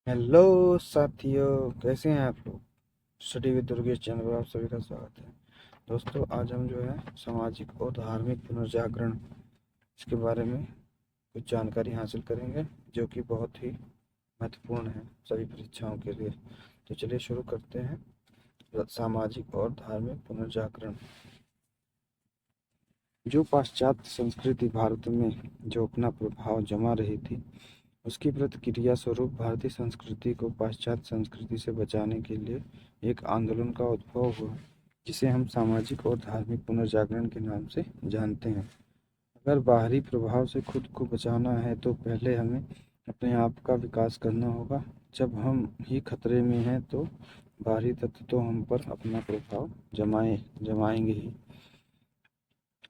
Hello साथियों, कैसे हैं आप लोग। स्टडी विद दुर्गेश चैनल पर आप सभी का स्वागत है। दोस्तों, आज हम जो है सामाजिक और धार्मिक पुनर्जागरण इसके बारे में कुछ जानकारी हासिल करेंगे, जो कि बहुत ही महत्वपूर्ण है सभी परीक्षाओं के लिए। तो चलिए शुरू करते हैं। सामाजिक और धार्मिक पुनर्जागरण। जो पाश्चात्य संस्कृति भारत में जो अपना प्रभाव जमा रही थी, उसकी प्रतिक्रिया स्वरूप भारतीय संस्कृति को पाश्चात्य संस्कृति से बचाने के लिए एक आंदोलन का उद्भव हुआ, जिसे हम सामाजिक और धार्मिक पुनर्जागरण के नाम से जानते हैं। अगर बाहरी प्रभाव से खुद को बचाना है तो पहले हमें अपने आप का विकास करना होगा। जब हम ही खतरे में हैं तो बाहरी तत्व तो हम पर अपना प्रभाव जमाएंगे ही।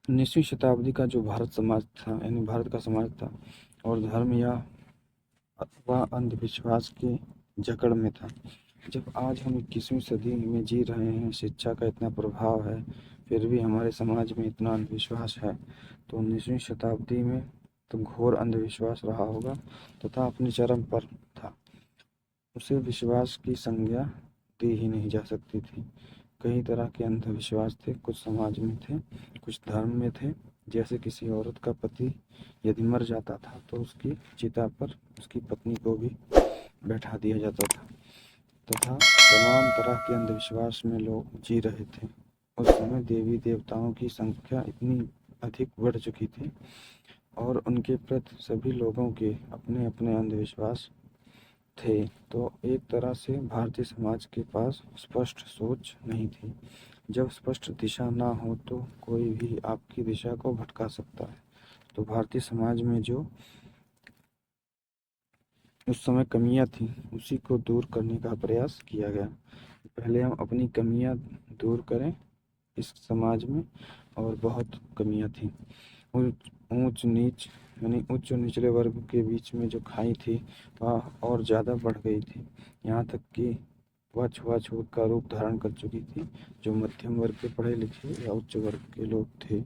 19वीं शताब्दी का जो भारत समाज था, यानी भारत का समाज था, और धर्म या वह अंधविश्वास की जकड़ में था। जब आज हम 21वीं सदी में जी रहे हैं, शिक्षा का इतना प्रभाव है, फिर भी हमारे समाज में इतना अंधविश्वास है, तो 19वीं शताब्दी में तो घोर अंधविश्वास रहा होगा तथा अपने चरम पर था। उसे विश्वास की संज्ञा दी ही नहीं जा सकती थी। कई तरह के अंधविश्वास थे, कुछ समाज में थे, कुछ धर्म में थे। जैसे किसी औरत का पति यदि मर जाता था तो उसकी चिता पर उसकी पत्नी को भी बैठा दिया जाता था, तथा तमाम तरह के अंधविश्वास में लोग जी रहे थे। उस समय देवी देवताओं की संख्या इतनी अधिक बढ़ चुकी थी और उनके प्रति सभी लोगों के अपने अपने अंधविश्वास थे। तो एक तरह से भारतीय समाज के पास स्पष्ट सोच नहीं थी। जब स्पष्ट दिशा ना हो तो कोई भी आपकी दिशा को भटका सकता है। तो भारतीय समाज में जो उस समय कमियां थी, उसी को दूर करने का प्रयास किया गया। पहले हम अपनी कमियां दूर करें इस समाज में, और बहुत कमियां थी। ऊंच नीच, यानी उच्च और निचले वर्ग के बीच में जो खाई थी वह और ज़्यादा बढ़ गई थी। यहाँ तक कि वह छुआछूत का रूप धारण कर चुकी थी। जो मध्यम वर्ग के पढ़े लिखे या उच्च वर्ग के लोग थे,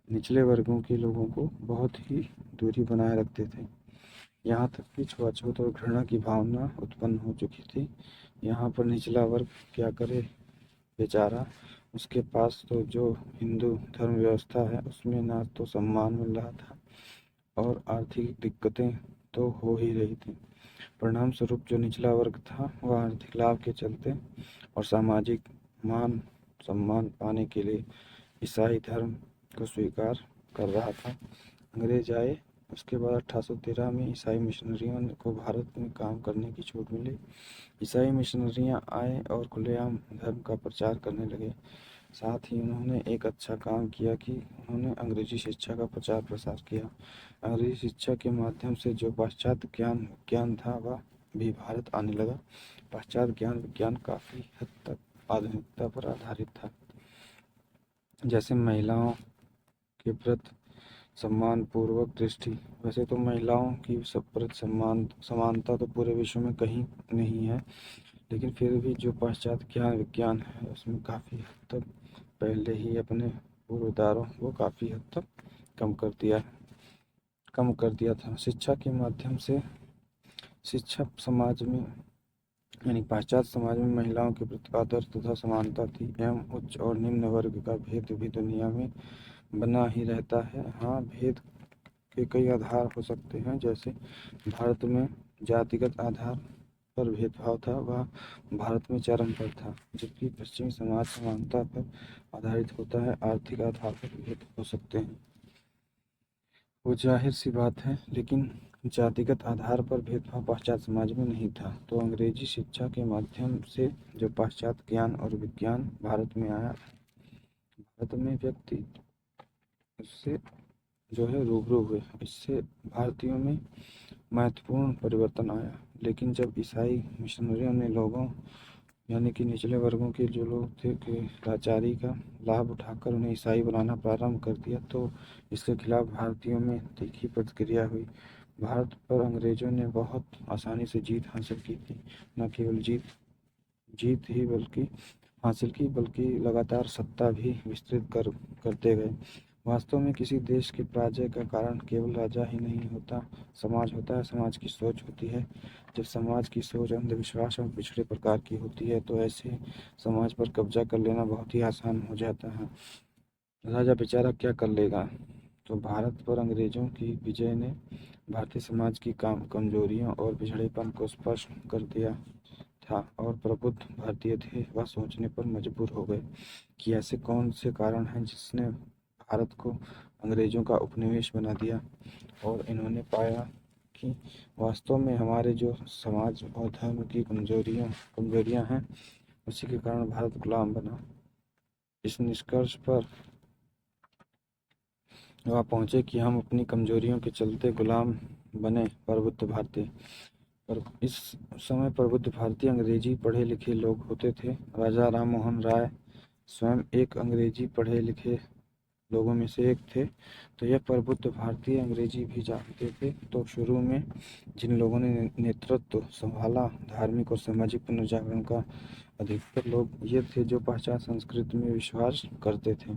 निचले वर्गों के लोगों को बहुत ही दूरी बनाए रखते थे। यहाँ तक कि छुआछूत और घृणा की भावना उत्पन्न हो चुकी थी। यहाँ पर निचला वर्ग क्या करे बेचारा, उसके पास तो जो हिंदू धर्म व्यवस्था है उसमें ना तो सम्मान मिल रहा था और आर्थिक दिक्कतें तो हो ही रही थी। परिणाम स्वरूप जो निचला वर्ग था वह आर्थिक लाभ के चलते और सामाजिक मान सम्मान पाने के लिए ईसाई धर्म को स्वीकार कर रहा था। अंग्रेज आए, उसके बाद 1813 में ईसाई मिशनरियों को भारत में काम करने की छूट मिली। ईसाई मिशनरियां आए और खुलेआम धर्म का प्रचार करने लगे। साथ ही उन्होंने एक अच्छा काम किया कि उन्होंने अंग्रेजी शिक्षा का प्रचार प्रसार किया। अंग्रेजी शिक्षा के माध्यम से जो पाश्चात्य ज्ञान विज्ञान था वह भी भारत आने लगा। पाश्चात्य ज्ञान विज्ञान काफ़ी हद तक आधुनिकता पर आधारित था। जैसे महिलाओं के प्रति सम्मान पूर्वक दृष्टि। वैसे तो महिलाओं की सब प्रति समानता तो पूरे विश्व में कहीं नहीं है, लेकिन फिर भी जो पाश्चात्य ज्ञान विज्ञान है उसमें काफ़ी हद तक पहले ही अपने पूर्वधारों को काफ़ी हद तक कम कर दिया था। शिक्षा के माध्यम से शिक्षा समाज में, यानी पाश्चात्य समाज में महिलाओं के प्रति आदर तथा समानता थी, एवं उच्च और निम्न वर्ग का भेद भी दुनिया में बना ही रहता है। हाँ, भेद के कई आधार हो सकते हैं। जैसे भारत में जातिगत आधार पर भेदभाव था, वह भारत में चरम पर था, जबकि पश्चिमी समाज समानता पर आधारित होता है। आर्थिक आधार पर भेद हो सकते हैं, वो जाहिर सी बात है, लेकिन जातिगत आधार पर भेदभाव पाश्चात्य समाज में नहीं था। तो अंग्रेजी शिक्षा के माध्यम से जो पाश्चात्य ज्ञान और विज्ञान भारत में आया, भारत में व्यक्ति उससे जो है रूबरू हुए। इससे भारतीयों में महत्वपूर्ण परिवर्तन आया। लेकिन जब ईसाई मिशनरियों ने लोगों, यानी कि निचले वर्गों के जो लोग थे, कि लाचारी का लाभ उठाकर उन्हें ईसाई बनाना प्रारंभ कर दिया, तो इसके खिलाफ भारतीयों में तीखी प्रतिक्रिया हुई। भारत पर अंग्रेजों ने बहुत आसानी से जीत हासिल की थी। न केवल जीत ही बल्कि हासिल की, बल्कि लगातार सत्ता भी विस्तृत करते गए। वास्तव में किसी देश के पराजय का कारण केवल राजा ही नहीं होता, समाज होता है, समाज की सोच होती है। जब समाज की सोच अंधविश्वास और पिछड़े प्रकार की होती है तो ऐसे समाज पर कब्जा कर लेना बहुत ही आसान हो जाता है। राजा बेचारा क्या कर लेगा? तो भारत पर अंग्रेजों की विजय ने भारतीय समाज की कमजोरियों और पिछड़ेपन को स्पष्ट कर दिया था, और प्रबुद्ध भारतीय थे वह सोचने पर मजबूर हो गए कि ऐसे कौन से कारण हैं जिसने भारत को अंग्रेजों का उपनिवेश बना दिया। और इन्होंने पाया कि वास्तव में हमारे जो समाज और धर्म की कमजोरियां हैं, उसी के कारण भारत गुलाम बना। इस निष्कर्ष पर वह पहुंचे कि हम अपनी कमजोरियों के चलते गुलाम बने प्रबुद्ध भारतीय। पर इस समय प्रबुद्ध भारतीय अंग्रेजी पढ़े लिखे लोग होते थे। राजा राम मोहन राय स्वयं एक अंग्रेजी पढ़े लिखे लोगों में से एक थे। तो यह प्रबुद्ध भारतीय अंग्रेजी भी जानते थे। तो शुरू में जिन लोगों ने नेतृत्व संभाला धार्मिक और सामाजिक पुनर्जागरण का, अधिकतर लोग ये थे जो पाश्चात्य संस्कृति में विश्वास करते थे,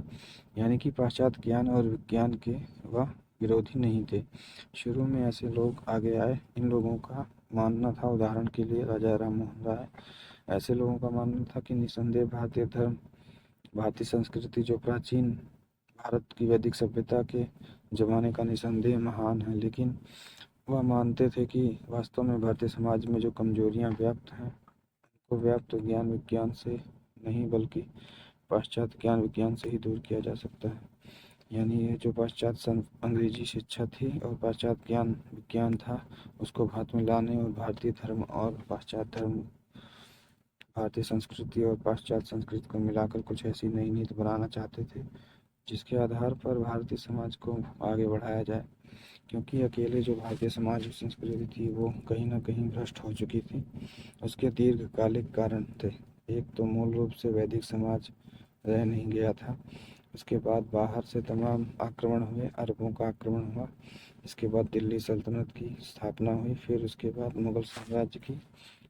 यानी कि पाश्चात्य ज्ञान और विज्ञान के वह विरोधी नहीं थे। शुरू में ऐसे लोग आगे आए। इन लोगों का मानना था, उदाहरण के लिए राजा राम मोहन राय, ऐसे लोगों का मानना था कि निसंदेह भारतीय धर्म, भारतीय संस्कृति जो प्राचीन भारत की वैदिक सभ्यता के जमाने का निसंदेह महान है, लेकिन वह मानते थे कि वास्तव में भारतीय समाज में जो कमजोरियां व्याप्त हैं, उनको व्याप्त ज्ञान विज्ञान से नहीं बल्कि पाश्चात्य ज्ञान विज्ञान से ही दूर किया जा सकता है। यानी ये जो पाश्चात्य अंग्रेजी शिक्षा थी और पाश्चात्य ज्ञान विज्ञान था, उसको भारत में लाने और भारतीय धर्म और पाश्चात्य धर्म, भारतीय संस्कृति और पाश्चात्य संस्कृति को मिलाकर कुछ ऐसी नई नीति बनाना चाहते थे जिसके आधार पर भारतीय समाज को आगे बढ़ाया जाए। क्योंकि अकेले जो भारतीय समाज और संस्कृति थी वो कहीं ना कहीं भ्रष्ट हो चुकी थी। उसके दीर्घकालिक कारण थे। एक तो मूल रूप से वैदिक समाज रह नहीं गया था। उसके बाद बाहर से तमाम आक्रमण हुए, अरबों का आक्रमण हुआ। इसके बाद दिल्ली सल्तनत की स्थापना हुई, फिर उसके बाद मुगल साम्राज्य की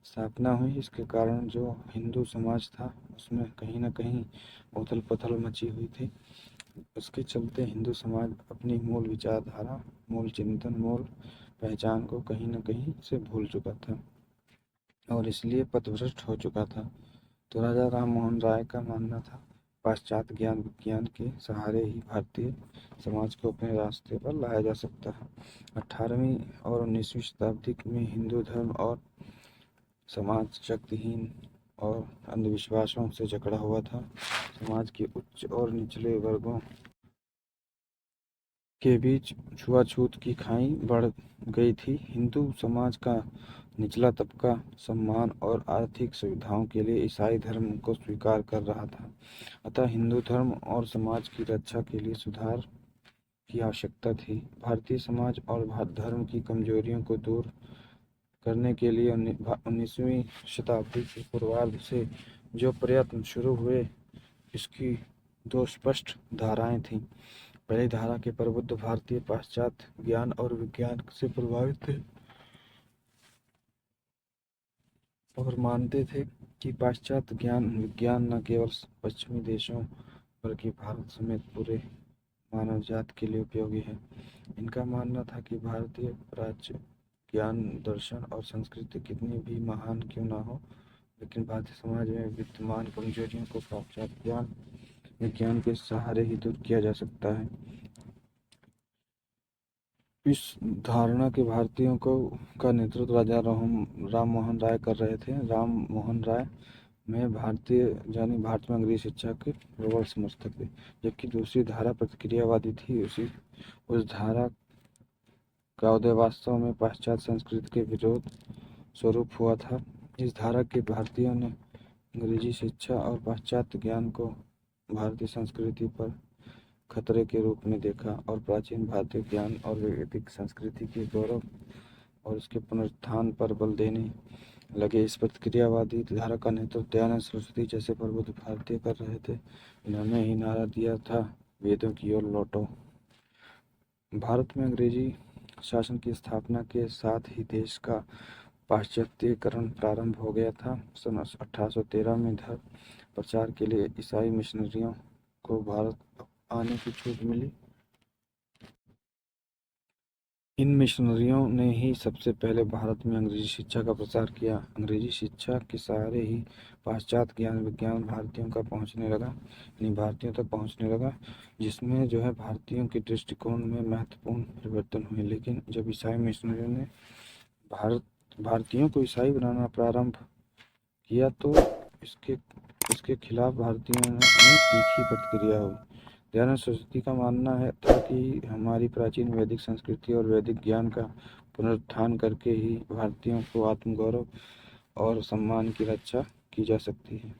स्थापना हुई। इसके कारण जो हिंदू समाज था उसमें कहीं ना कहीं उथल पुथल मची हुई थी। उसके चलते हिंदू समाज अपनी मूल विचारधारा, मूल चिंतन, मूल पहचान को कहीं न कहीं से भूल चुका था और इसलिए पथभ्रष्ट हो चुका था। तो राजा राम मोहन राय का मानना था पाश्चात्य ज्ञान विज्ञान के सहारे ही भारतीय समाज को अपने रास्ते पर लाया जा सकता है। 18वीं और 19वीं शताब्दी में हिंदू धर्म और समाज शक्तिहीन और अंधविश्वासों से जकड़ा हुआ था। समाज के उच्च और निचले वर्गों के बीच छुआछूत की खाई बढ़ गई थी। हिंदू समाज का निचला तबका सम्मान और आर्थिक सुविधाओं के लिए ईसाई धर्म को स्वीकार कर रहा था। अतः हिंदू धर्म और समाज की रक्षा के लिए सुधार की आवश्यकता थी। भारतीय समाज और धर्म की कमजोरियों को दूर करने के लिए 19वीं शताब्दी के पूर्वार्ध से जो प्रयत्न शुरू हुए, इसकी दो स्पष्ट धाराएं थीं। पहली धारा के प्रबुद्ध भारतीय पाश्चात्य ज्ञान और विज्ञान से प्रभावित थे और मानते थे कि पाश्चात्य ज्ञान विज्ञान न केवल पश्चिमी देशों बल्कि भारत समेत पूरे मानव जाति के लिए उपयोगी है। इनका मानना था कि भारतीय प्राच्य ज्ञान, दर्शन और संस्कृति कितनी भी महान क्यों ना हो, लेकिन भारतीय समाज में विद्यमान कमजोरियों को पाश्चात्य ज्ञान विज्ञान के सहारे ही दूर किया जा सकता है। इस धारणा के भारतीयों को का नेतृत्व राजा राम मोहन राय कर रहे थे। राम मोहन राय में भारतीय यानी भारत में अंग्रेजी शिक्षा के प्रबल समर्थक थे, जबकि दूसरी धारा प्रतिक्रियावादी थी। उस धारा का उदय वास्तव में पाश्चात्य संस्कृति के विरोध स्वरूप हुआ था। इस धारा के भारतीयों ने अंग्रेजी शिक्षा और पाश्चात्य ज्ञान को भारतीय संस्कृति पर खतरे के रूप में देखा और प्राचीन भारतीय ज्ञान और वैदिक संस्कृति के गौरव और उसके पुनरुत्थान पर बल देने लगे। इस प्रतिक्रियावादी धारा का नेतृत्व दयानंद सरस्वती जैसे प्रबुद्ध भारतीय कर रहे थे। इन्होंने ही नारा दिया था, वेदों की ओर लौटो। भारत में अंग्रेजी शासन की स्थापना के साथ ही देश का पाश्चात्यकरण प्रारंभ हो गया था। सन 1813 में धर्म प्रचार के लिए ईसाई मिशनरियों को भारत आने की छूट मिली। इन मिशनरियों ने ही सबसे पहले भारत में अंग्रेजी शिक्षा का प्रसार किया। अंग्रेजी शिक्षा के सहारे ही पाश्चात्य ज्ञान विज्ञान भारतीयों तक पहुंचने लगा, जिसमें जो है भारतीयों के दृष्टिकोण में महत्वपूर्ण परिवर्तन हुए। लेकिन जब ईसाई मिशनरियों ने भारतीयों को ईसाई बनाना प्रारंभ किया तो इसके खिलाफ भारतीयों में तीखी प्रतिक्रिया हुई। दयानंद सरस्वती का मानना था कि हमारी प्राचीन वैदिक संस्कृति और वैदिक ज्ञान का पुनरुत्थान करके ही भारतीयों को आत्मगौरव और सम्मान की रक्षा की जा सकती है,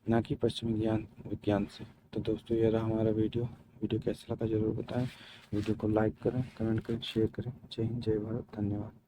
न कि पश्चिमी ज्ञान विज्ञान से। तो दोस्तों, यह रहा हमारा वीडियो कैसा लगा ज़रूर बताएं। वीडियो को लाइक करें, कमेंट करें, शेयर करें। जय हिंद, जय भारत, धन्यवाद।